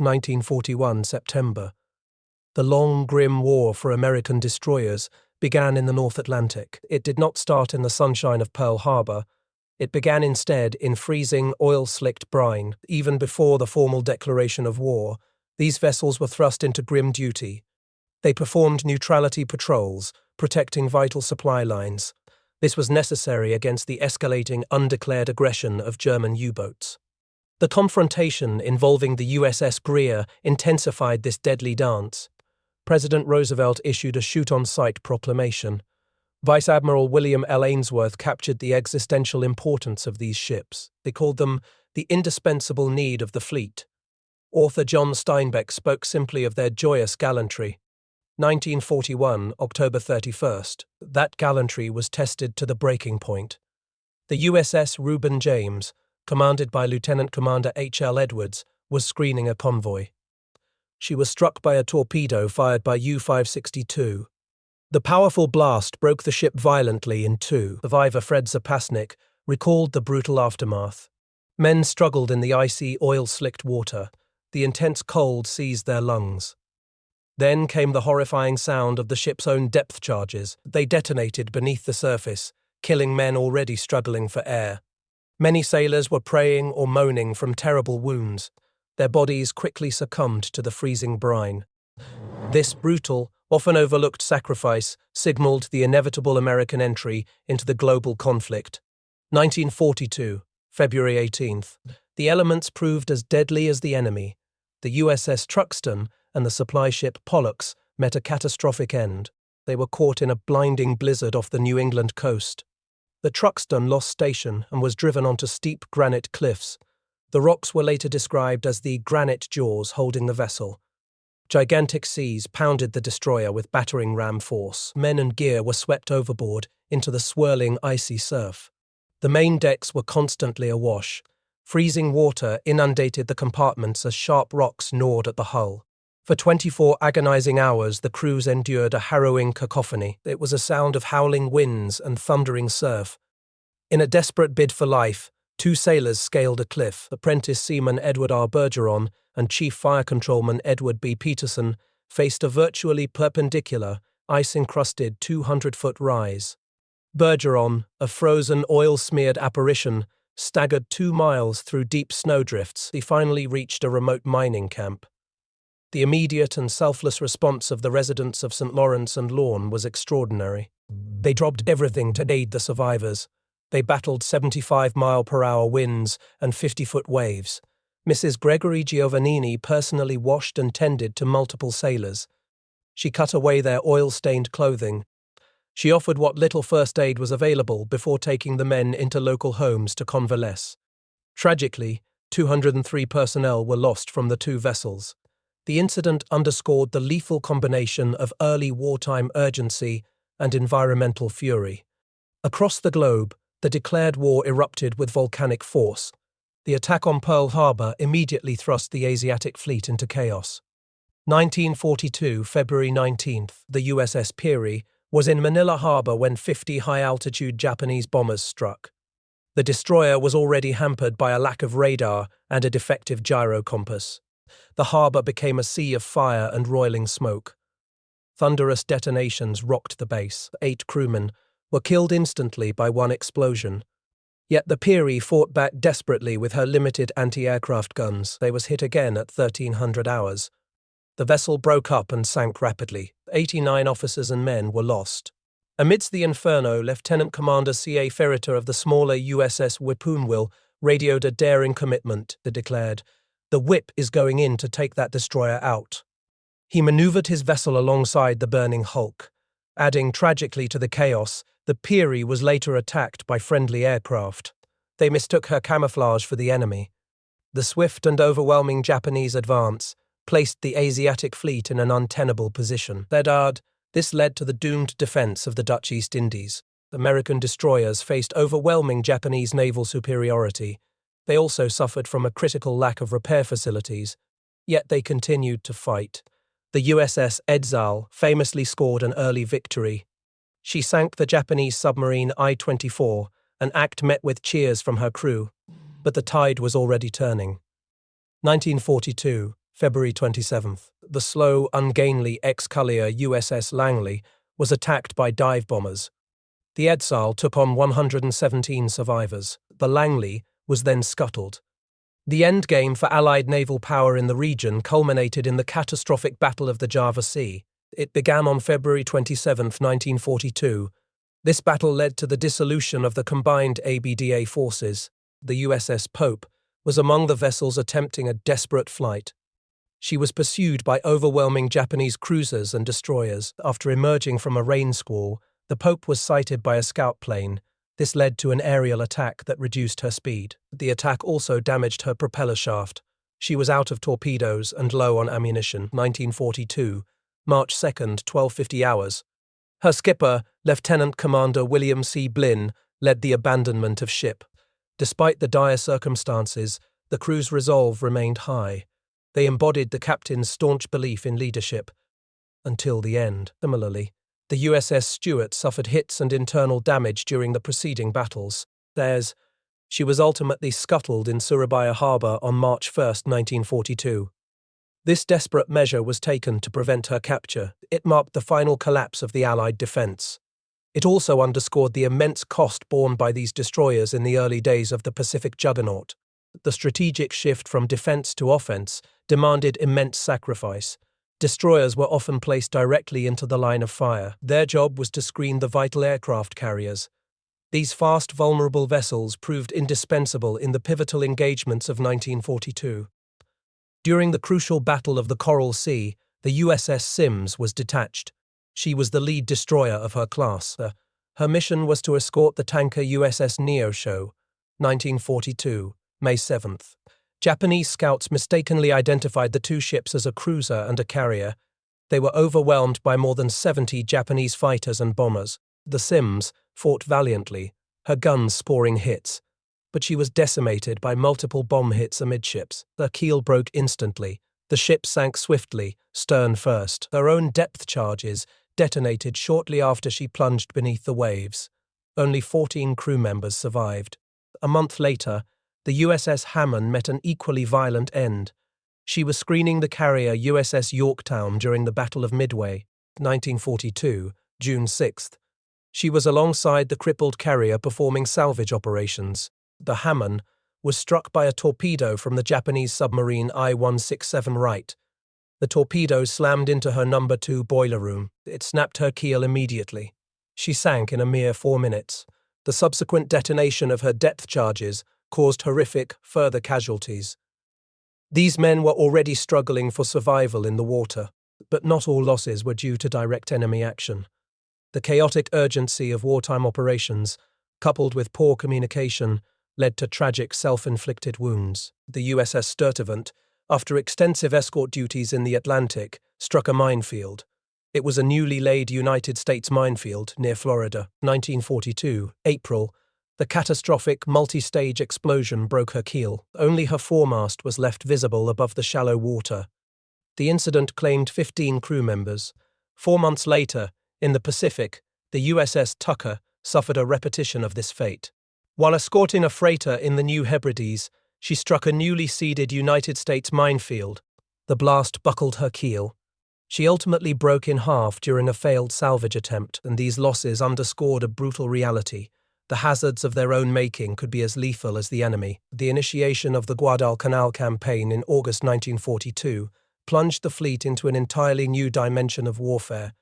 1941 September. The long, grim war for American destroyers began in the North Atlantic. It did not start in the sunshine of Pearl Harbor. It began instead in freezing, oil-slicked brine. Even before the formal declaration of war, these vessels were thrust into grim duty. They performed neutrality patrols, protecting vital supply lines. This was necessary against the escalating, undeclared aggression of German U-boats. The confrontation involving the USS Greer intensified this deadly dance. President Roosevelt issued a shoot-on-sight proclamation. Vice Admiral William L. Ainsworth captured the existential importance of these ships. They called them the indispensable need of the fleet. Author John Steinbeck spoke simply of their joyous gallantry. 1941, October 31st. That gallantry was tested to the breaking point. The USS Reuben James, commanded by Lieutenant Commander H.L. Edwards, was screening a convoy. She was struck by a torpedo fired by U-562. The powerful blast broke the ship violently in two. Survivor Fred Zapasnik recalled the brutal aftermath. Men struggled in the icy, oil-slicked water. The intense cold seized their lungs. Then came the horrifying sound of the ship's own depth charges. They detonated beneath the surface, killing men already struggling for air. Many sailors were praying or moaning from terrible wounds. Their bodies quickly succumbed to the freezing brine. This brutal, often overlooked sacrifice signaled the inevitable American entry into the global conflict. 1942, February 18th. The elements proved as deadly as the enemy. The USS Truxtun and the supply ship Pollux met a catastrophic end. They were caught in a blinding blizzard off the New England coast. The Truxtun lost station and was driven onto steep granite cliffs. The rocks were later described as the granite jaws holding the vessel. Gigantic seas pounded the destroyer with battering ram force. Men and gear were swept overboard into the swirling, icy surf. The main decks were constantly awash. Freezing water inundated the compartments as sharp rocks gnawed at the hull. For 24 agonizing hours, the crews endured a harrowing cacophony. It was a sound of howling winds and thundering surf. In a desperate bid for life, 2 sailors scaled a cliff. Apprentice seaman Edward R. Bergeron and Chief Fire Controlman Edward B. Peterson faced a virtually perpendicular, ice-encrusted 200-foot rise. Bergeron, a frozen, oil-smeared apparition, staggered 2 miles through deep snowdrifts. He finally reached a remote mining camp. The immediate and selfless response of the residents of St. Lawrence and Lorne was extraordinary. They dropped everything to aid the survivors. They battled 75-mile-per-hour winds and 50-foot waves. Mrs. Gregory Giovannini personally washed and tended to multiple sailors. She cut away their oil-stained clothing. She offered what little first aid was available before taking the men into local homes to convalesce. Tragically, 203 personnel were lost from the 2 vessels. The incident underscored the lethal combination of early wartime urgency and environmental fury. Across the globe, the declared war erupted with volcanic force. The attack on Pearl Harbor immediately thrust the Asiatic fleet into chaos. 1942, February 19th, the USS Peary was in Manila Harbor when 50 high-altitude Japanese bombers struck. The destroyer was already hampered by a lack of radar and a defective gyro compass. The harbor became a sea of fire and roiling smoke. Thunderous detonations rocked the base. 8 crewmen were killed instantly by one explosion. Yet the Peary fought back desperately with her limited anti-aircraft guns. They was hit again at 1300 hours. The vessel broke up and sank rapidly. 89 officers and men were lost. Amidst the inferno, Lieutenant Commander C.A. Ferriter of the smaller USS Whippoonwill radioed a daring commitment. He declared, "The Whip is going in to take that destroyer out." He maneuvered his vessel alongside the burning hulk. Adding tragically to the chaos, the Peary was later attacked by friendly aircraft. They mistook her camouflage for the enemy. The swift and overwhelming Japanese advance placed the Asiatic fleet in an untenable position. This led to the doomed defense of the Dutch East Indies. American destroyers faced overwhelming Japanese naval superiority. They also suffered from a critical lack of repair facilities, yet they continued to fight. The USS Edzal famously scored an early victory. She sank the Japanese submarine I-24, an act met with cheers from her crew, but the tide was already turning. 1942, February 27th. The slow, ungainly ex-collier USS Langley was attacked by dive bombers. The Edsall took on 117 survivors. The Langley was then scuttled. The endgame for Allied naval power in the region culminated in the catastrophic Battle of the Java Sea. It began on February 27, 1942. This battle led to the dissolution of the combined ABDA forces. The USS Pope was among the vessels attempting a desperate flight. She was pursued by overwhelming Japanese cruisers and destroyers. After emerging from a rain squall, the Pope was sighted by a scout plane. This led to an aerial attack that reduced her speed. The attack also damaged her propeller shaft. She was out of torpedoes and low on ammunition. 1942, March 2nd, 12:50 hours. Her skipper, Lieutenant Commander William C. Blinn, led the abandonment of ship. Despite the dire circumstances, the crew's resolve remained high. They embodied the captain's staunch belief in leadership until the end. Similarly, the USS Stuart suffered hits and internal damage during the preceding battles. She was ultimately scuttled in Surabaya Harbour on March 1, 1942. This desperate measure was taken to prevent her capture. It marked the final collapse of the Allied defence. It also underscored the immense cost borne by these destroyers in the early days of the Pacific juggernaut. The strategic shift from defence to offence demanded immense sacrifice. Destroyers were often placed directly into the line of fire. Their job was to screen the vital aircraft carriers. These fast, vulnerable vessels proved indispensable in the pivotal engagements of 1942. During the crucial Battle of the Coral Sea, the USS Sims was detached. She was the lead destroyer of her class. Her mission was to escort the tanker USS Neosho, 1942, May 7th. Japanese scouts mistakenly identified the two ships as a cruiser and a carrier. They were overwhelmed by more than 70 Japanese fighters and bombers. The Sims fought valiantly, her guns sporing hits, but she was decimated by multiple bomb hits amidships. Her keel broke instantly. The ship sank swiftly, stern first. Her own depth charges detonated shortly after she plunged beneath the waves. Only 14 crew members survived. A month later, the USS Hammond met an equally violent end. She was screening the carrier USS Yorktown during the Battle of Midway, 1942, June 6th. She was alongside the crippled carrier performing salvage operations. The Hammond was struck by a torpedo from the Japanese submarine I-167 Wright. The torpedo slammed into her No. 2 boiler room. It snapped her keel immediately. She sank in a mere 4 minutes. The subsequent detonation of her depth charges caused horrific further casualties. These men were already struggling for survival in the water, but not all losses were due to direct enemy action. The chaotic urgency of wartime operations, coupled with poor communication, led to tragic self-inflicted wounds. The USS Sturtevant, after extensive escort duties in the Atlantic, struck a minefield. It was a newly laid United States minefield near Florida. 1942, April. The catastrophic multi-stage explosion broke her keel. Only her foremast was left visible above the shallow water. The incident claimed 15 crew members. 4 months later, in the Pacific, the USS Tucker suffered a repetition of this fate. While escorting a freighter in the New Hebrides, she struck a newly seeded United States minefield. The blast buckled her keel. She ultimately broke in half during a failed salvage attempt, and these losses underscored a brutal reality. The hazards of their own making could be as lethal as the enemy. The initiation of the Guadalcanal campaign in August 1942 plunged the fleet into an entirely new dimension of warfare.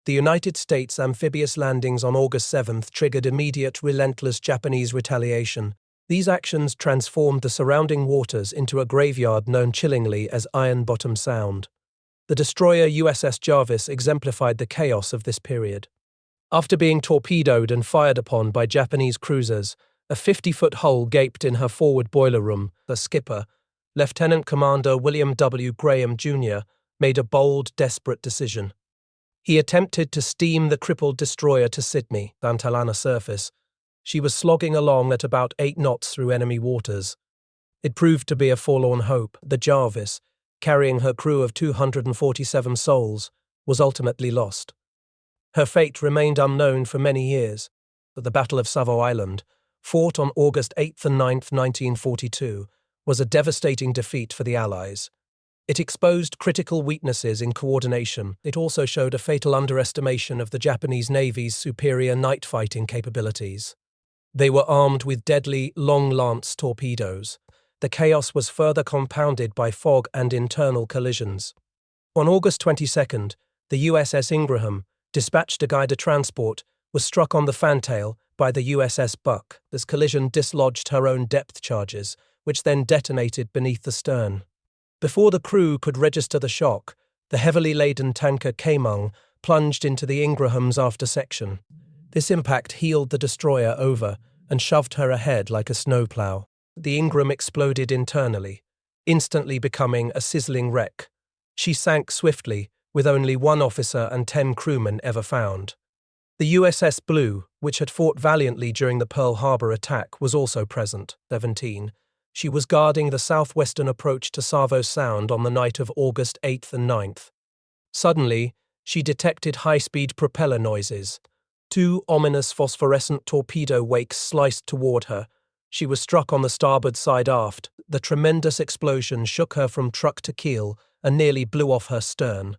The United States amphibious landings on August 7th triggered immediate, relentless Japanese retaliation. These actions transformed the surrounding waters into a graveyard known chillingly as Iron Bottom Sound. The destroyer USS Jarvis exemplified the chaos of this period. After being torpedoed and fired upon by Japanese cruisers, a 50-foot hole gaped in her forward boiler room. The skipper, Lieutenant Commander William W. Graham, Jr., made a bold, desperate decision. He attempted to steam the crippled destroyer to Sydney, Santa Ana surface. She was slogging along at about 8 knots through enemy waters. It proved to be a forlorn hope. The Jarvis, carrying her crew of 247 souls, was ultimately lost. Her fate remained unknown for many years. The Battle of Savo Island, fought on August 8th and 9th, 1942, was a devastating defeat for the Allies. It exposed critical weaknesses in coordination. It also showed a fatal underestimation of the Japanese Navy's superior night fighting capabilities. They were armed with deadly long-lance torpedoes. The chaos was further compounded by fog and internal collisions. On August 22nd, the USS Ingraham, dispatched to guide a transport, was struck on the fantail by the USS Buck. This collision dislodged her own depth charges, which then detonated beneath the stern. Before the crew could register the shock, the heavily laden tanker Kaemung plunged into the Ingraham's after section. This impact heeled the destroyer over and shoved her ahead like a snowplow. The Ingram exploded internally, instantly becoming a sizzling wreck. She sank swiftly, with only 1 officer and 10 crewmen ever found. The USS Blue, which had fought valiantly during the Pearl Harbor attack, was also present, 17. She was guarding the southwestern approach to Savo Sound on the night of August 8th and 9th. Suddenly, she detected high-speed propeller noises. 2 ominous phosphorescent torpedo wakes sliced toward her. She was struck on the starboard side aft. The tremendous explosion shook her from truck to keel and nearly blew off her stern.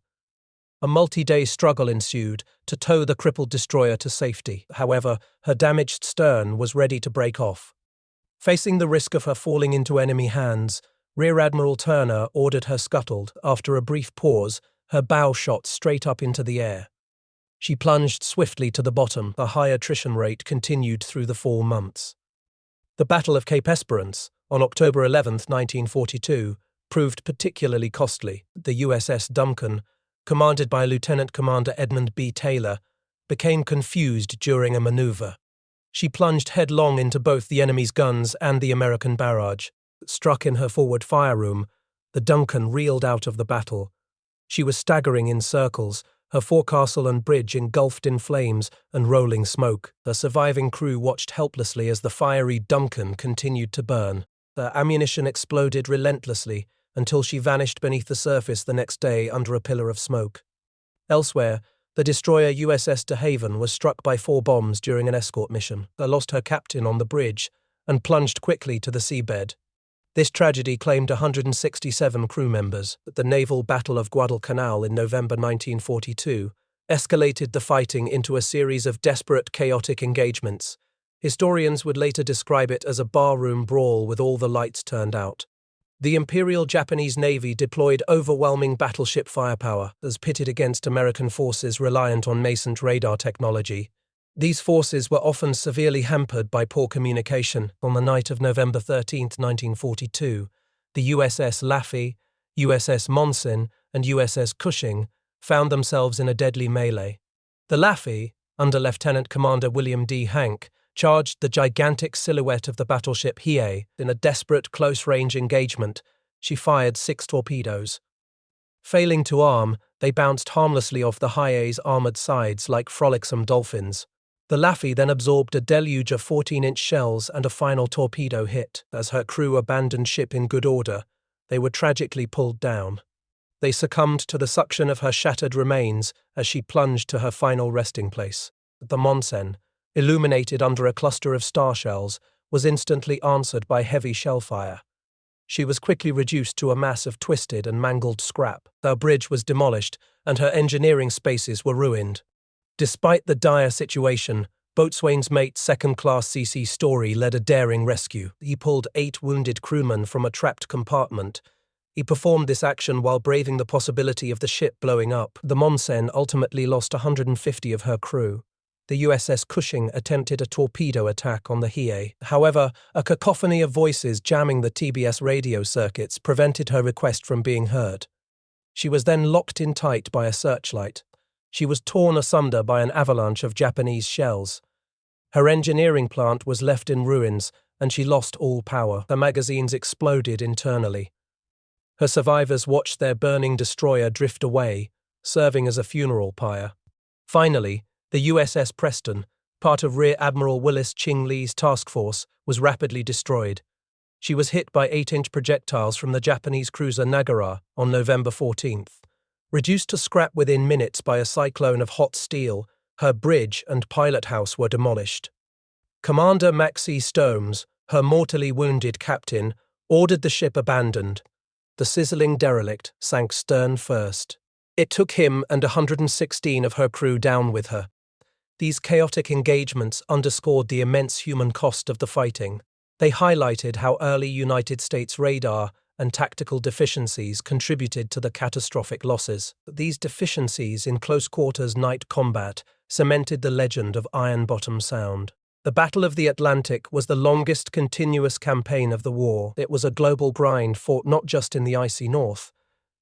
A multi-day struggle ensued to tow the crippled destroyer to safety. However, her damaged stern was ready to break off. Facing the risk of her falling into enemy hands, Rear Admiral Turner ordered her scuttled. After a brief pause, her bow shot straight up into the air. She plunged swiftly to the bottom. The high attrition rate continued through the fall months. The Battle of Cape Esperance, on October 11, 1942, proved particularly costly. The USS Duncan, commanded by Lieutenant Commander Edmund B. Taylor, became confused during a maneuver. She plunged headlong into both the enemy's guns and the American barrage. Struck in her forward fire room, the Duncan reeled out of the battle. She was staggering in circles, her forecastle and bridge engulfed in flames and rolling smoke. The surviving crew watched helplessly as the fiery Duncan continued to burn. The ammunition exploded relentlessly until she vanished beneath the surface the next day under a pillar of smoke. Elsewhere, the destroyer USS De Haven was struck by 4 bombs during an escort mission. They lost her captain on the bridge and plunged quickly to the seabed. This tragedy claimed 167 crew members. The Naval Battle of Guadalcanal in November 1942 escalated the fighting into a series of desperate, chaotic engagements. Historians would later describe it as a barroom brawl with all the lights turned out. The Imperial Japanese Navy deployed overwhelming battleship firepower as pitted against American forces reliant on nascent radar technology. These forces were often severely hampered by poor communication. On the night of November 13, 1942, the USS Laffey, USS Monson, and USS Cushing found themselves in a deadly melee. The Laffey, under Lieutenant Commander William D. Hank, charged the gigantic silhouette of the battleship Hiei. In a desperate close-range engagement, she fired 6 torpedoes. Failing to arm, they bounced harmlessly off the Hiei's armored sides like frolicsome dolphins. The Laffey then absorbed a deluge of 14-inch shells and a final torpedo hit. As her crew abandoned ship in good order, they were tragically pulled down. They succumbed to the suction of her shattered remains as she plunged to her final resting place. The Monsen, illuminated under a cluster of star shells, was instantly answered by heavy shell fire. She was quickly reduced to a mass of twisted and mangled scrap. Her bridge was demolished, and her engineering spaces were ruined. Despite the dire situation, Boatswain's mate Second Class C.C. Story led a daring rescue. He pulled 8 wounded crewmen from a trapped compartment. He performed this action while braving the possibility of the ship blowing up. The Monsen ultimately lost 150 of her crew. The USS Cushing attempted a torpedo attack on the Hiei. However, a cacophony of voices jamming the TBS radio circuits prevented her request from being heard. She was then locked in tight by a searchlight. She was torn asunder by an avalanche of Japanese shells. Her engineering plant was left in ruins, and she lost all power. Her magazines exploded internally. Her survivors watched their burning destroyer drift away, serving as a funeral pyre. Finally, the USS Preston, part of Rear Admiral Willis Ching Lee's task force, was rapidly destroyed. She was hit by 8-inch projectiles from the Japanese cruiser Nagara on November 14th. Reduced to scrap within minutes by a cyclone of hot steel, her bridge and pilot house were demolished. Commander Maxie Stones, her mortally wounded captain, ordered the ship abandoned. The sizzling derelict sank stern first. It took him and 116 of her crew down with her. These chaotic engagements underscored the immense human cost of the fighting. They highlighted how early United States radar and tactical deficiencies contributed to the catastrophic losses. These deficiencies in close-quarters night combat cemented the legend of Iron Bottom Sound. The Battle of the Atlantic was the longest continuous campaign of the war. It was a global grind fought not just in the icy north.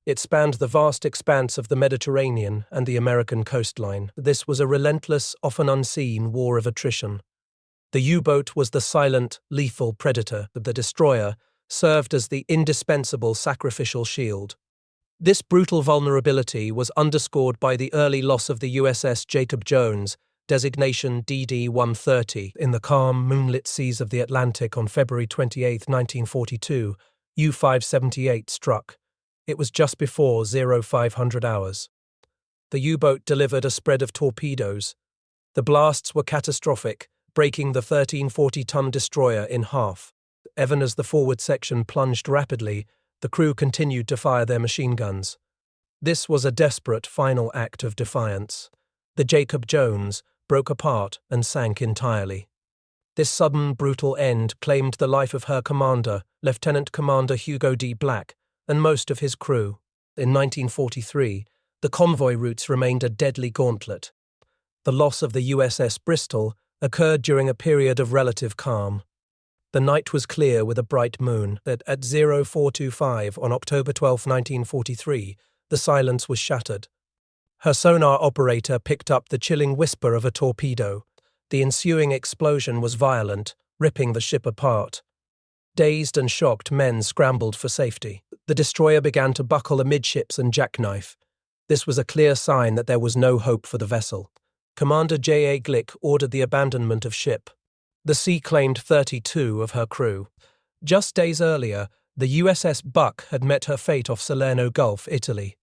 It spanned the vast expanse of the Mediterranean and the American coastline. This was a relentless, often unseen war of attrition. The U-boat was the silent, lethal predator. The destroyer served as the indispensable sacrificial shield. This brutal vulnerability was underscored by the early loss of the USS Jacob Jones, designation DD-130, in the calm, moonlit seas of the Atlantic on February 28, 1942. U-578 struck. It was just before 0500 hours. The U-boat delivered a spread of torpedoes. The blasts were catastrophic, breaking the 1340-ton destroyer in half. Even as the forward section plunged rapidly, the crew continued to fire their machine guns. This was a desperate final act of defiance. The Jacob Jones broke apart and sank entirely. This sudden, brutal end claimed the life of her commander, Lieutenant Commander Hugo D. Black, and most of his crew. In 1943, the convoy routes remained a deadly gauntlet. The loss of the USS Bristol occurred during a period of relative calm. The night was clear with a bright moon. At 0425 on October 12, 1943, the silence was shattered. Her sonar operator picked up the chilling whisper of a torpedo. The ensuing explosion was violent, ripping the ship apart. Dazed and shocked, men scrambled for safety. The destroyer began to buckle amidships and jackknife. This was a clear sign that there was no hope for the vessel. Commander J.A. Glick ordered the abandonment of ship. The sea claimed 32 of her crew. Just days earlier, the USS Buck had met her fate off Salerno Gulf, Italy.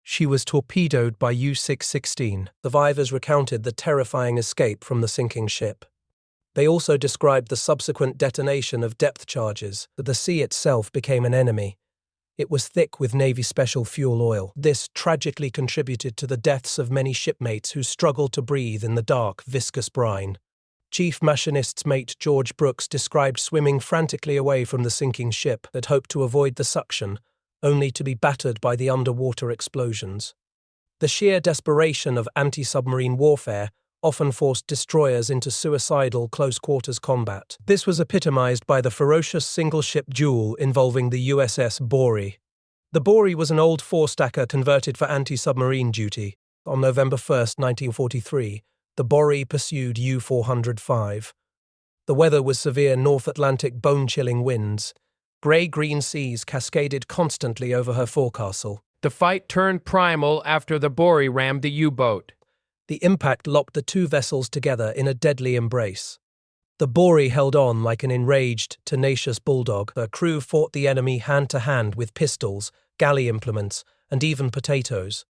She was torpedoed by U-616. Survivors recounted the terrifying escape from the sinking ship. They also described the subsequent detonation of depth charges, but the sea itself became an enemy. It was thick with Navy special fuel oil. This tragically contributed to the deaths of many shipmates who struggled to breathe in the dark, viscous brine. Chief Machinist's mate George Brooks described swimming frantically away from the sinking ship that hoped to avoid the suction, only to be battered by the underwater explosions. The sheer desperation of anti-submarine warfare often forced destroyers into suicidal close-quarters combat. This was epitomized by the ferocious single-ship duel involving the USS Bory. The Bory was an old four-stacker converted for anti-submarine duty. On November 1, 1943, the Bory pursued U-405. The weather was severe North Atlantic bone-chilling winds. Grey-green seas cascaded constantly over her forecastle. The fight turned primal after the Bory rammed the U-boat. The impact locked the two vessels together in a deadly embrace. The Bory held on like an enraged, tenacious bulldog. Her crew fought the enemy hand-to-hand with pistols, galley implements, and even potatoes.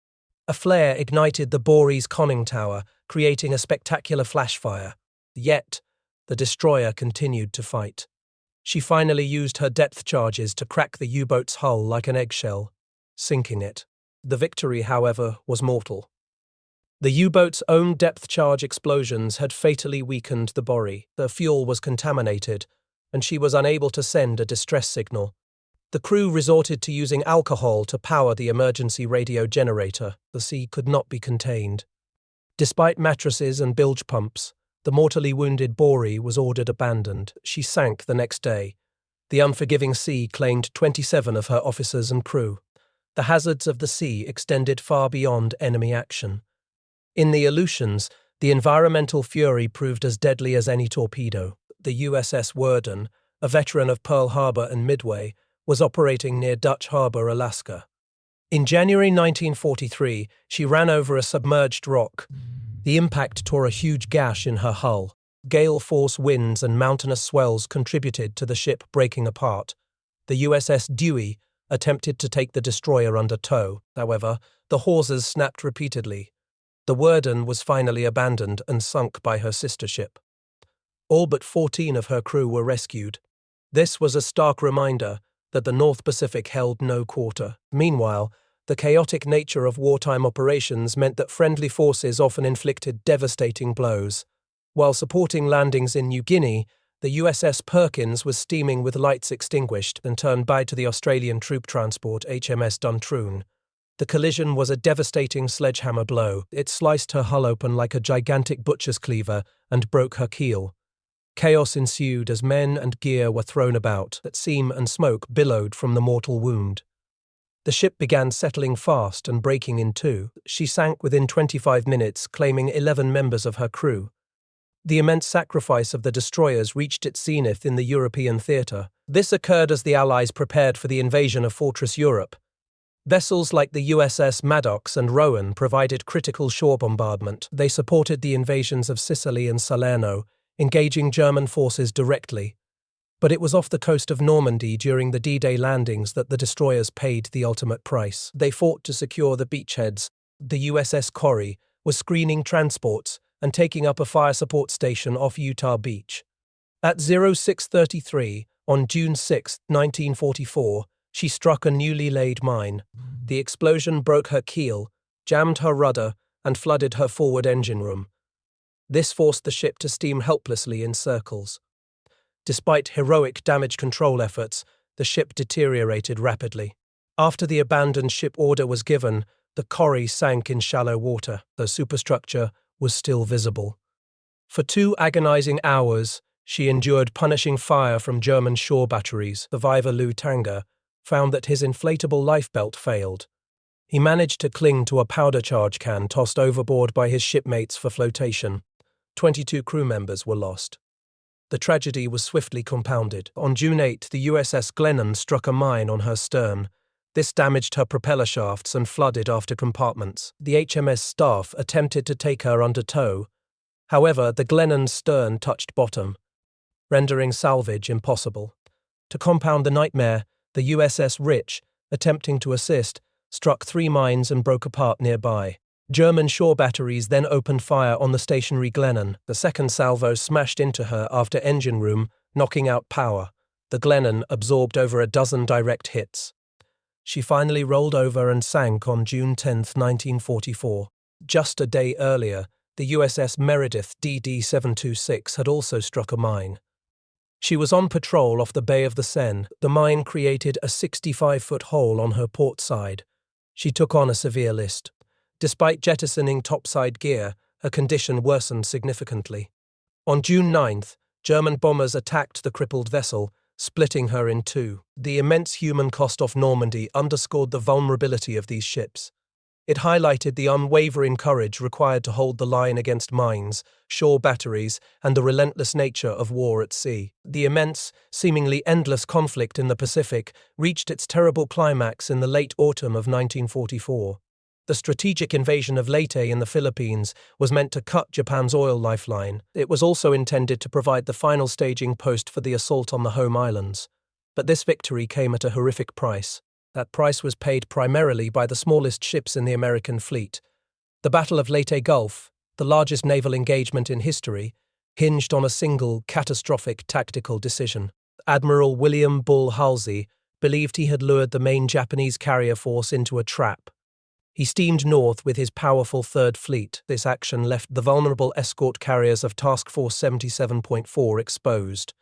A flare ignited the Bory's conning tower, creating a spectacular flash fire. Yet, the destroyer continued to fight. She finally used her depth charges to crack the U-boat's hull like an eggshell, sinking it. The victory, however, was mortal. The U-boat's own depth charge explosions had fatally weakened the Bory. The fuel was contaminated, and she was unable to send a distress signal. The crew resorted to using alcohol to power the emergency radio generator. The sea could not be contained. Despite mattresses and bilge pumps, the mortally wounded Bory was ordered abandoned. She sank the next day. The unforgiving sea claimed 27 of her officers and crew. The hazards of the sea extended far beyond enemy action. In the Aleutians, the environmental fury proved as deadly as any torpedo. The USS Worden, a veteran of Pearl Harbor and Midway, was operating near Dutch Harbor, Alaska. In January 1943, she ran over a submerged rock. The impact tore a huge gash in her hull. Gale-force winds and mountainous swells contributed to the ship breaking apart. The USS Dewey attempted to take the destroyer under tow. However, the hawsers snapped repeatedly. The Worden was finally abandoned and sunk by her sister ship. All but 14 of her crew were rescued. This was a stark reminder that the North Pacific held no quarter. Meanwhile, the chaotic nature of wartime operations meant that friendly forces often inflicted devastating blows. While supporting landings in New Guinea, the USS Perkins was steaming with lights extinguished and turned by to the Australian troop transport HMS Duntroon. The collision was a devastating sledgehammer blow. It sliced her hull open like a gigantic butcher's cleaver and broke her keel. Chaos ensued as men and gear were thrown about, that steam and smoke billowed from the mortal wound. The ship began settling fast and breaking in two. She sank within 25 minutes, claiming 11 members of her crew. The immense sacrifice of the destroyers reached its zenith in the European theatre. This occurred as the Allies prepared for the invasion of Fortress Europe. Vessels like the USS Maddox and Rowan provided critical shore bombardment. They supported the invasions of Sicily and Salerno, engaging German forces directly. But it was off the coast of Normandy during the D-Day landings that the destroyers paid the ultimate price. They fought to secure the beachheads. The USS Corrie was screening transports and taking up a fire support station off Utah Beach. At 06:33, on June 6, 1944, she struck a newly laid mine. The explosion broke her keel, jammed her rudder, and flooded her forward engine room. This forced the ship to steam helplessly in circles. Despite heroic damage control efforts, the ship deteriorated rapidly. After the abandoned ship order was given, the Corrie sank in shallow water. The superstructure was still visible. For 2 agonizing hours, she endured punishing fire from German shore batteries. Survivor Lou Tanger found that his inflatable lifebelt failed. He managed to cling to a powder charge can tossed overboard by his shipmates for flotation. 22 crew members were lost. The tragedy was swiftly compounded. On June 8, the USS Glennon struck a mine on her stern. This damaged her propeller shafts and flooded after compartments. The HMS staff attempted to take her under tow. However, the Glennon's stern touched bottom, rendering salvage impossible. To compound the nightmare, the USS Rich, attempting to assist, struck 3 mines and broke apart nearby. German shore batteries then opened fire on the stationary Glennon. The second salvo smashed into her after engine room, knocking out power. The Glennon absorbed over a dozen direct hits. She finally rolled over and sank on June 10, 1944. Just a day earlier, the USS Meredith DD-726 had also struck a mine. She was on patrol off the Bay of the Seine. The mine created a 65-foot hole on her port side. She took on a severe list. Despite jettisoning topside gear, her condition worsened significantly. On June 9th, German bombers attacked the crippled vessel, splitting her in 2. The immense human cost off Normandy underscored the vulnerability of these ships. It highlighted the unwavering courage required to hold the line against mines, shore batteries, and the relentless nature of war at sea. The immense, seemingly endless conflict in the Pacific reached its terrible climax in the late autumn of 1944. The strategic invasion of Leyte in the Philippines was meant to cut Japan's oil lifeline. It was also intended to provide the final staging post for the assault on the home islands. But this victory came at a horrific price. That price was paid primarily by the smallest ships in the American fleet. The Battle of Leyte Gulf, the largest naval engagement in history, hinged on a single, catastrophic tactical decision. Admiral William Bull Halsey believed he had lured the main Japanese carrier force into a trap. He steamed north with his powerful Third Fleet. This action left the vulnerable escort carriers of Task Force 77.4 exposed.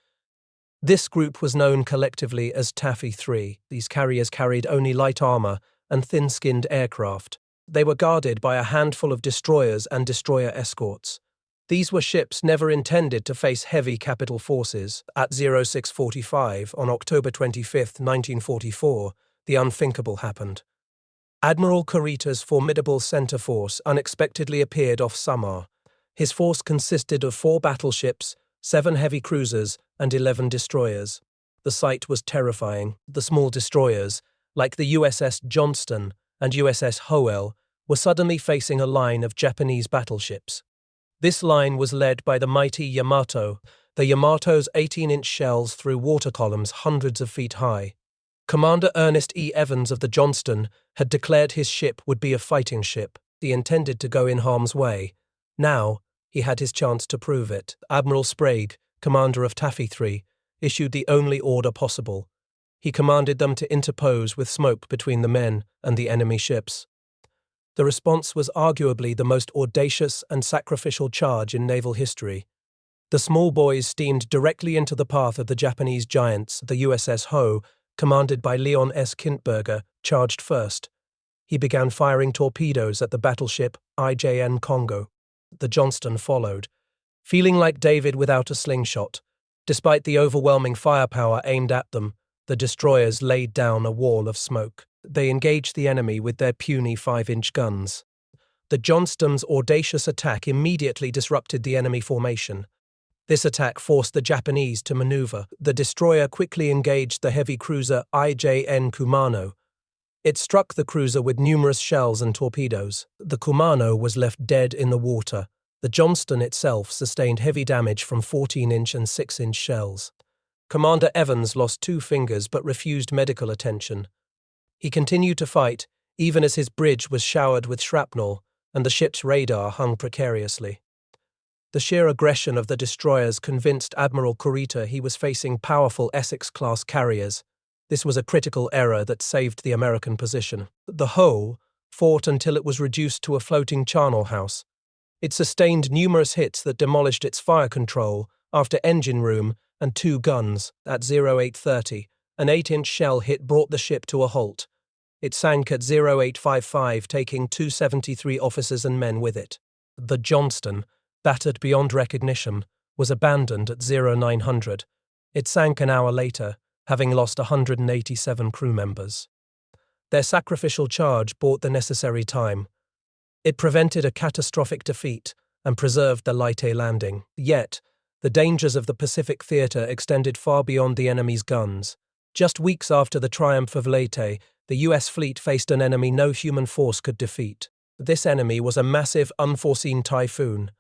This group was known collectively as Taffy 3. These carriers carried only light armor and thin-skinned aircraft. They were guarded by a handful of destroyers and destroyer escorts. These were ships never intended to face heavy capital forces. At 06:45 on October 25, 1944, the unthinkable happened. Admiral Kurita's formidable center force unexpectedly appeared off Samar. His force consisted of 4 battleships, 7 heavy cruisers, and 11 destroyers. The sight was terrifying. The small destroyers, like the USS Johnston and USS Howell, were suddenly facing a line of Japanese battleships. This line was led by the mighty Yamato. The Yamato's 18-inch shells threw water columns hundreds of feet high. Commander Ernest E. Evans of the Johnston had declared his ship would be a fighting ship. He intended to go in harm's way. Now, he had his chance to prove it. Admiral Sprague, commander of Taffy 3, issued the only order possible. He commanded them to interpose with smoke between the men and the enemy ships. The response was arguably the most audacious and sacrificial charge in naval history. The small boys steamed directly into the path of the Japanese giants. The USS Ho, commanded by Leon S. Kintberger, charged first. He began firing torpedoes at the battleship IJN Congo. The Johnston followed, feeling like David without a slingshot. Despite the overwhelming firepower aimed at them, the destroyers laid down a wall of smoke. They engaged the enemy with their puny 5-inch guns. The Johnston's audacious attack immediately disrupted the enemy formation. This attack forced the Japanese to maneuver. The destroyer quickly engaged the heavy cruiser IJN Kumano. It struck the cruiser with numerous shells and torpedoes. The Kumano was left dead in the water. The Johnston itself sustained heavy damage from 14-inch and 6-inch shells. Commander Evans lost 2 fingers but refused medical attention. He continued to fight, even as his bridge was showered with shrapnel and the ship's radar hung precariously. The sheer aggression of the destroyers convinced Admiral Kurita he was facing powerful Essex-class carriers. This was a critical error that saved the American position. The Ho fought until it was reduced to a floating charnel house. It sustained numerous hits that demolished its fire control after engine room and 2 guns. At 0830, an 8-inch shell hit brought the ship to a halt. It sank at 0855, taking 273 officers and men with it. The Johnston, battered beyond recognition, was abandoned at 0900. It sank an hour later, having lost 187 crew members. Their sacrificial charge bought the necessary time. It prevented a catastrophic defeat and preserved the Leyte landing. Yet, the dangers of the Pacific theater extended far beyond the enemy's guns. Just weeks after the triumph of Leyte, the U.S. fleet faced an enemy no human force could defeat. This enemy was a massive, unforeseen typhoon.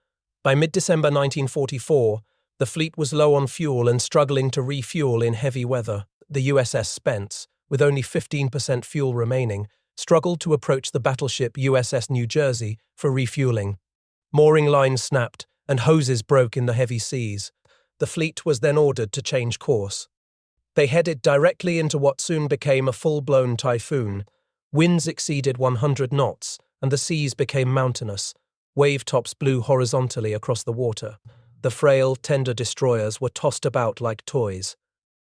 By mid-December 1944, the fleet was low on fuel and struggling to refuel in heavy weather. The USS Spence, with only 15% fuel remaining, struggled to approach the battleship USS New Jersey for refueling. Mooring lines snapped and hoses broke in the heavy seas. The fleet was then ordered to change course. They headed directly into what soon became a full-blown typhoon. Winds exceeded 100 knots, and the seas became mountainous. Wave tops blew horizontally across the water. The frail, tender destroyers were tossed about like toys.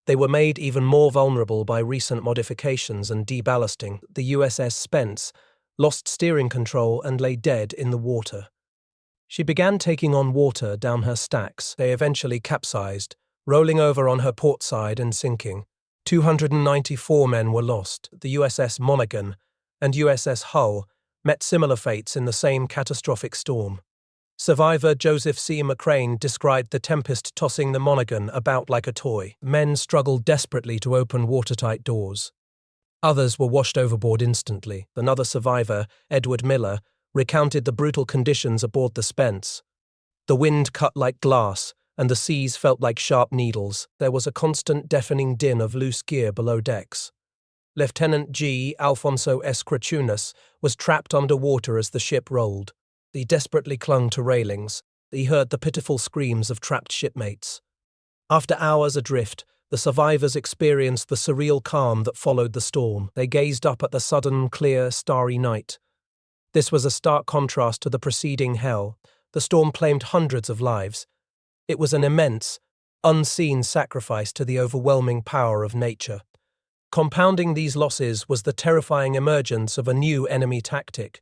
They were made even more vulnerable by recent modifications and deballasting. The USS Spence lost steering control and lay dead in the water. She began taking on water down her stacks. They eventually capsized, rolling over on her port side and sinking. 294 men were lost. The USS Monaghan and USS Hull met similar fates in the same catastrophic storm. Survivor Joseph C. McCrane described the tempest tossing the Monaghan about like a toy. Men struggled desperately to open watertight doors. Others were washed overboard instantly. Another survivor, Edward Miller, recounted the brutal conditions aboard the Spence. The wind cut like glass, and the seas felt like sharp needles. There was a constant deafening din of loose gear below decks. Lieutenant G. Alfonso S. Crachunas was trapped underwater as the ship rolled. He desperately clung to railings. He heard the pitiful screams of trapped shipmates. After hours adrift, the survivors experienced the surreal calm that followed the storm. They gazed up at the sudden, clear, starry night. This was a stark contrast to the preceding hell. The storm claimed hundreds of lives. It was an immense, unseen sacrifice to the overwhelming power of nature. Compounding these losses was the terrifying emergence of a new enemy tactic.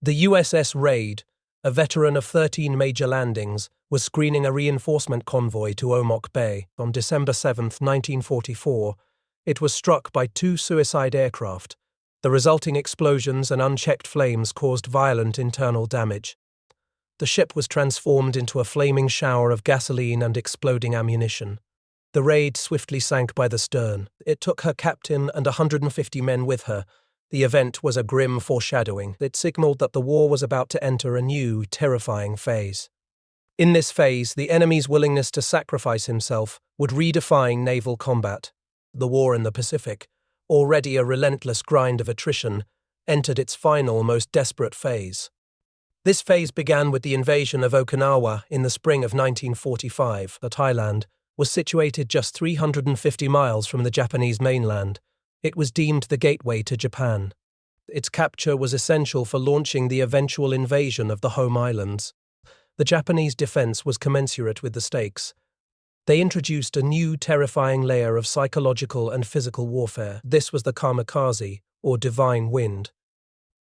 The USS Raid, a veteran of 13 major landings, was screening a reinforcement convoy to Omak Bay. On December 7, 1944, it was struck by 2 suicide aircraft. The resulting explosions and unchecked flames caused violent internal damage. The ship was transformed into a flaming shower of gasoline and exploding ammunition. The Raid swiftly sank by the stern. It took her captain and 150 men with her. The event was a grim foreshadowing. It signaled that the war was about to enter a new, terrifying phase. In this phase, the enemy's willingness to sacrifice himself would redefine naval combat. The war in the Pacific, already a relentless grind of attrition, entered its final, most desperate phase. This phase began with the invasion of Okinawa in the spring of 1945. Thailand, was situated just 350 miles from the Japanese mainland. It was deemed the gateway to Japan. Its capture was essential for launching the eventual invasion of the home islands. The Japanese defense was commensurate with the stakes. They introduced a new terrifying layer of psychological and physical warfare. This was the kamikaze, or divine wind.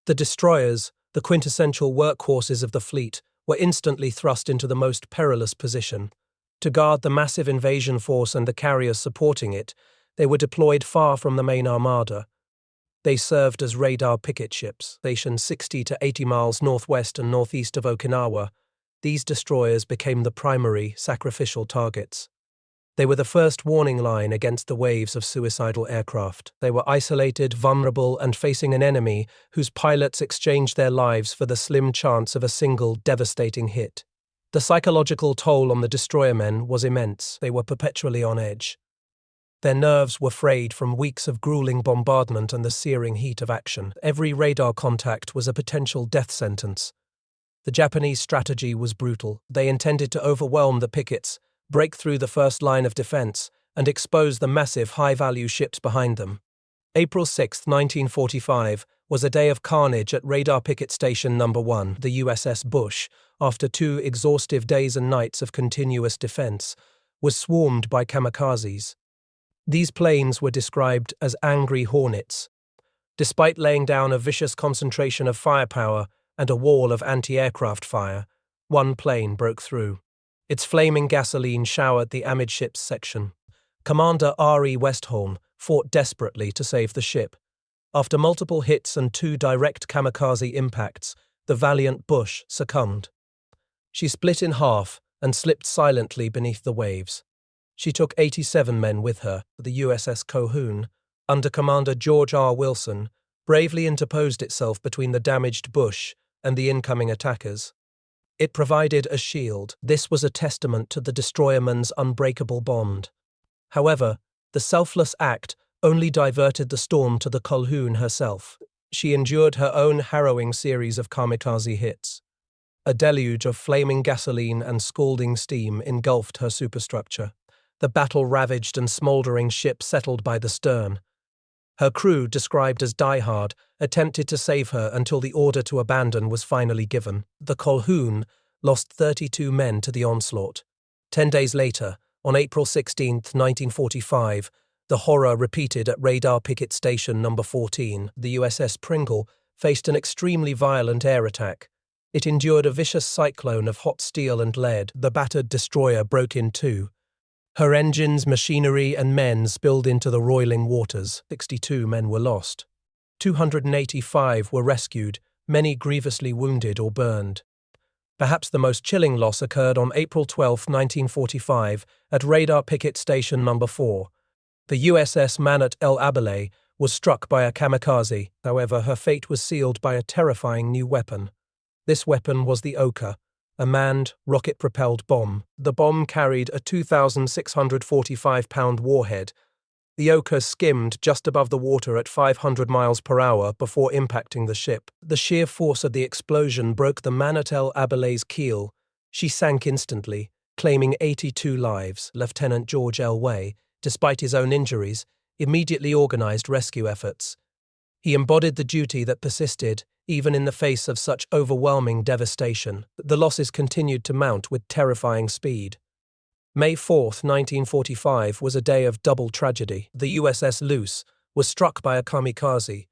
The destroyers, the quintessential workhorses of the fleet, were instantly thrust into the most perilous position. To guard the massive invasion force and the carriers supporting it, they were deployed far from the main armada. They served as radar picket ships, stationed 60 to 80 miles northwest and northeast of Okinawa. These destroyers became the primary, sacrificial targets. They were the first warning line against the waves of suicidal aircraft. They were isolated, vulnerable, and facing an enemy whose pilots exchanged their lives for the slim chance of a single, devastating hit. The psychological toll on the destroyermen was immense. They were perpetually on edge. Their nerves were frayed from weeks of grueling bombardment and the searing heat of action. Every radar contact was a potential death sentence. The Japanese strategy was brutal. They intended to overwhelm the pickets, break through the first line of defense, and expose the massive high-value ships behind them. April 6, 1945, was a day of carnage at Radar Picket Station No. 1, the USS Bush, after 2 exhaustive days and nights of continuous defense, was swarmed by kamikazes. These planes were described as angry hornets. Despite laying down a vicious concentration of firepower and a wall of anti-aircraft fire, one plane broke through. Its flaming gasoline showered the amidships section. Commander R.E. Westholm fought desperately to save the ship. After multiple hits and 2 direct kamikaze impacts, the valiant Bush succumbed. She split in half and slipped silently beneath the waves. She took 87 men with her. The USS Calhoun, under Commander George R. Wilson, bravely interposed itself between the damaged Bush and the incoming attackers. It provided a shield. This was a testament to the destroyermen's unbreakable bond. However, the selfless act only diverted the storm to the Calhoun herself. She endured her own harrowing series of kamikaze hits. A deluge of flaming gasoline and scalding steam engulfed her superstructure. The battle-ravaged and smouldering ship settled by the stern. Her crew, described as diehard, attempted to save her until the order to abandon was finally given. The Calhoun lost 32 men to the onslaught. 10 days later, on April 16, 1945, the horror repeated at Radar Picket Station No. 14. The USS Pringle faced an extremely violent air attack. It endured a vicious cyclone of hot steel and lead. The battered destroyer broke in 2. Her engines, machinery, and men spilled into the roiling waters. 62 men were lost. 285 were rescued, many grievously wounded or burned. Perhaps the most chilling loss occurred on April 12, 1945, at Radar Picket Station No. 4. The USS Manat El Abalay was struck by a kamikaze. However, her fate was sealed by a terrifying new weapon. This weapon was the Oka, a manned, rocket-propelled bomb. The bomb carried a 2,645-pound warhead. The Oka skimmed just above the water at 500 miles per hour before impacting the ship. The sheer force of the explosion broke the Manat El Abalay's keel. She sank instantly, claiming 82 lives. Lieutenant George L. Way, despite his own injuries, immediately organized rescue efforts. He embodied the duty that persisted, even in the face of such overwhelming devastation. The losses continued to mount with terrifying speed. May 4, 1945 was a day of double tragedy. The USS Luce was struck by a kamikaze.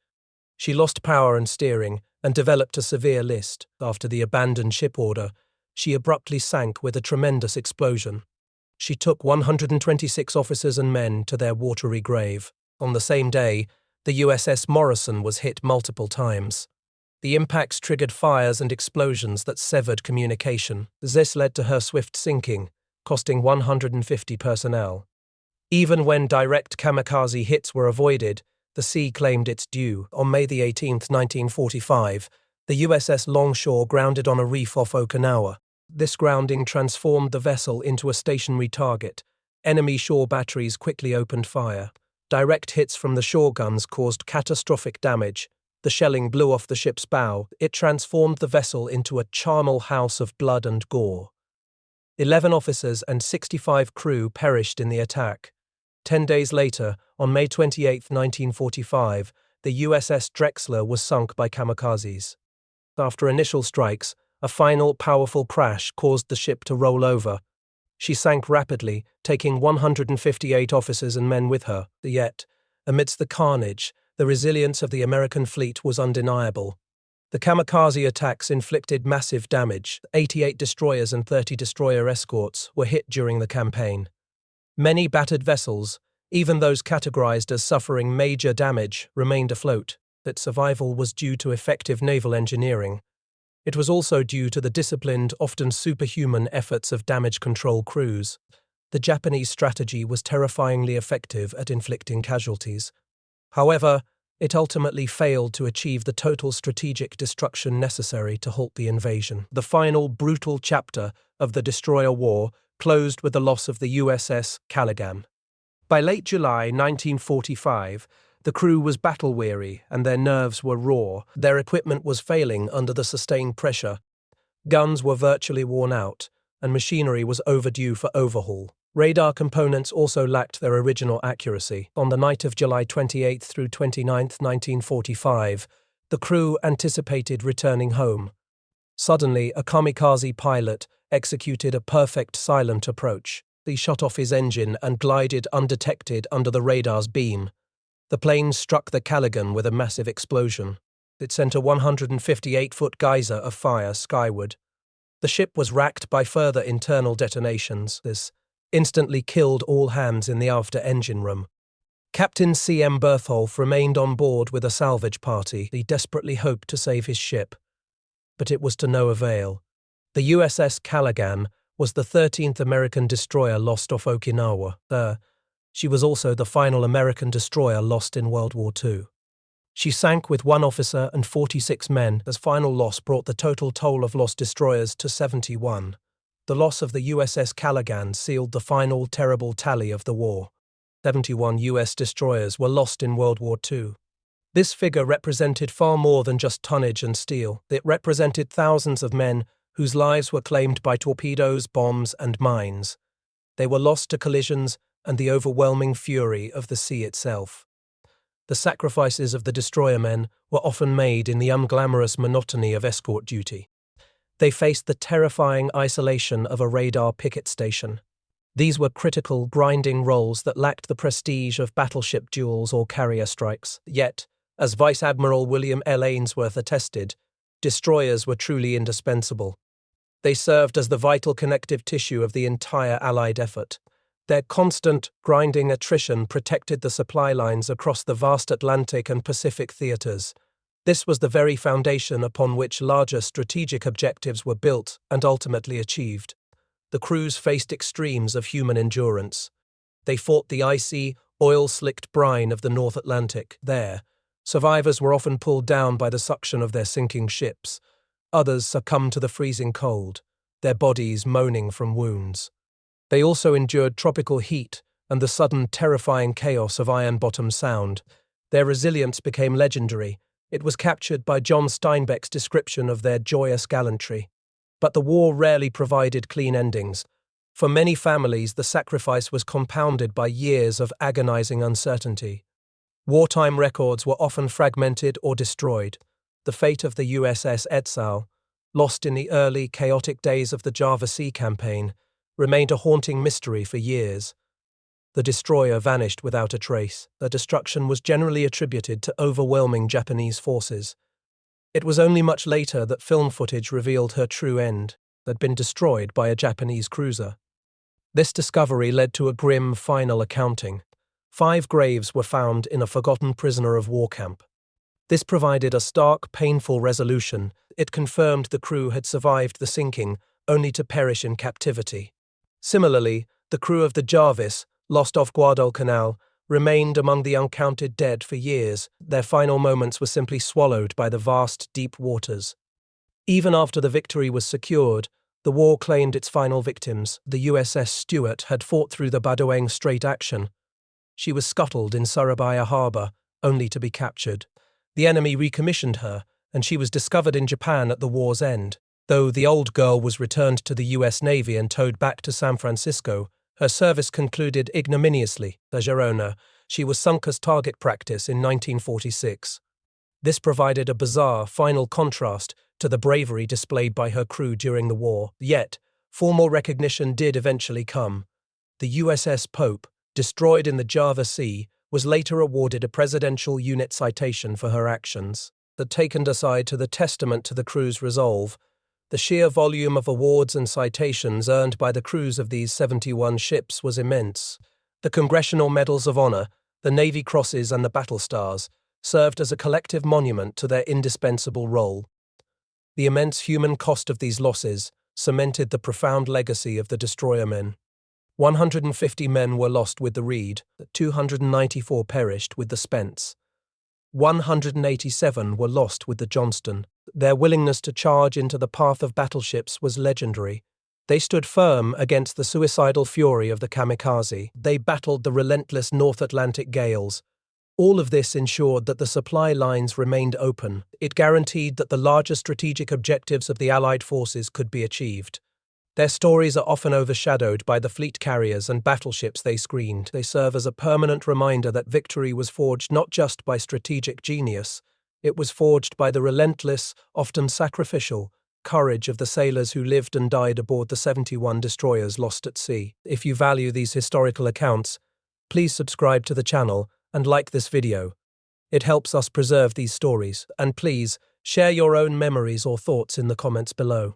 She lost power and steering and developed a severe list. After the abandoned ship order, she abruptly sank with a tremendous explosion. She took 126 officers and men to their watery grave. On the same day, the USS Morrison was hit multiple times. The impacts triggered fires and explosions that severed communication. This led to her swift sinking, costing 150 personnel. Even when direct kamikaze hits were avoided, the sea claimed its due. On May 18, 1945, the USS Longshore grounded on a reef off Okinawa. This grounding transformed the vessel into a stationary target. Enemy shore batteries quickly opened fire. Direct hits from the shore guns caused catastrophic damage. The shelling blew off the ship's bow. It transformed the vessel into a charnel house of blood and gore. 11 officers and 65 crew perished in the attack. 10 days later, on May 28, 1945, the USS Drexler was sunk by kamikazes. After initial strikes, a final powerful crash caused the ship to roll over. She sank rapidly, taking 158 officers and men with her. Yet, amidst the carnage, the resilience of the American fleet was undeniable. The kamikaze attacks inflicted massive damage. 88 destroyers and 30 destroyer escorts were hit during the campaign. Many battered vessels, even those categorized as suffering major damage, remained afloat. That survival was due to effective naval engineering. It was also due to the disciplined, often superhuman efforts of damage control crews. The Japanese strategy was terrifyingly effective at inflicting casualties. However, it ultimately failed to achieve the total strategic destruction necessary to halt the invasion. The final brutal chapter of the destroyer war closed with the loss of the USS Callaghan. By late July 1945, the crew was battle-weary and their nerves were raw. Their equipment was failing under the sustained pressure. Guns were virtually worn out, and machinery was overdue for overhaul. Radar components also lacked their original accuracy. On the night of July 28 through 29, 1945, the crew anticipated returning home. Suddenly, a kamikaze pilot executed a perfect silent approach. He shut off his engine and glided undetected under the radar's beam. The plane struck the Callaghan with a massive explosion. It sent a 158-foot geyser of fire skyward. The ship was racked by further internal detonations. This instantly killed all hands in the after engine room. Captain C.M. Bertholf remained on board with a salvage party. He desperately hoped to save his ship, but it was to no avail. The USS Callaghan was the 13th American destroyer lost off Okinawa. She was also the final American destroyer lost in World War II. She sank with 1 officer and 46 men, as final loss brought the total toll of lost destroyers to 71. The loss of the USS Callaghan sealed the final terrible tally of the war. 71 US destroyers were lost in World War II. This figure represented far more than just tonnage and steel. It represented thousands of men whose lives were claimed by torpedoes, bombs, and mines. They were lost to collisions and the overwhelming fury of the sea itself. The sacrifices of the destroyer men were often made in the unglamorous monotony of escort duty. They faced the terrifying isolation of a radar picket station. These were critical, grinding roles that lacked the prestige of battleship duels or carrier strikes. Yet, as Vice Admiral William L. Ainsworth attested, destroyers were truly indispensable. They served as the vital connective tissue of the entire Allied effort. Their constant, grinding attrition protected the supply lines across the vast Atlantic and Pacific theaters. This was the very foundation upon which larger strategic objectives were built and ultimately achieved. The crews faced extremes of human endurance. They fought the icy, oil-slicked brine of the North Atlantic. There, survivors were often pulled down by the suction of their sinking ships. Others succumbed to the freezing cold, their bodies moaning from wounds. They also endured tropical heat and the sudden terrifying chaos of Iron Bottom Sound. Their resilience became legendary. It was captured by John Steinbeck's description of their joyous gallantry. But the war rarely provided clean endings. For many families, the sacrifice was compounded by years of agonizing uncertainty. Wartime records were often fragmented or destroyed. The fate of the USS Etzal, lost in the early, chaotic days of the Java Sea campaign, remained a haunting mystery for years. The destroyer vanished without a trace. Their destruction was generally attributed to overwhelming Japanese forces. It was only much later that film footage revealed her true end. Had been destroyed by a Japanese cruiser. This discovery led to a grim final accounting. 5 graves were found in a forgotten prisoner of war camp. This provided a stark, painful resolution. It confirmed the crew had survived the sinking, only to perish in captivity. Similarly, the crew of the Jarvis, lost off Guadalcanal, remained among the uncounted dead for years. Their final moments were simply swallowed by the vast, deep waters. Even after the victory was secured, the war claimed its final victims. The USS Stuart had fought through the Badoeng Strait action. She was scuttled in Surabaya Harbour, only to be captured. The enemy recommissioned her, and she was discovered in Japan at the war's end. Though the Old Girl was returned to the U.S. Navy and towed back to San Francisco, her service concluded ignominiously. The Girona, she was sunk as target practice in 1946. This provided a bizarre final contrast to the bravery displayed by her crew during the war. Yet, formal recognition did eventually come. The USS Pope, destroyed in the Java Sea, was later awarded a Presidential Unit Citation for her actions. That taken aside to the testament to the crew's resolve, the sheer volume of awards and citations earned by the crews of these 71 ships was immense. The Congressional Medals of Honor, the Navy Crosses and the Battle Stars served as a collective monument to their indispensable role. The immense human cost of these losses cemented the profound legacy of the destroyer-men. 150 men were lost with the Reed, 294 perished with the Spence. 187 were lost with the Johnston. Their willingness to charge into the path of battleships was legendary. They stood firm against the suicidal fury of the kamikaze. They battled the relentless North Atlantic gales. All of this ensured that the supply lines remained open. It guaranteed that the larger strategic objectives of the Allied forces could be achieved. Their stories are often overshadowed by the fleet carriers and battleships they screened. They serve as a permanent reminder that victory was forged not just by strategic genius, it was forged by the relentless, often sacrificial, courage of the sailors who lived and died aboard the 71 destroyers lost at sea. If you value these historical accounts, please subscribe to the channel and like this video. It helps us preserve these stories, and please share your own memories or thoughts in the comments below.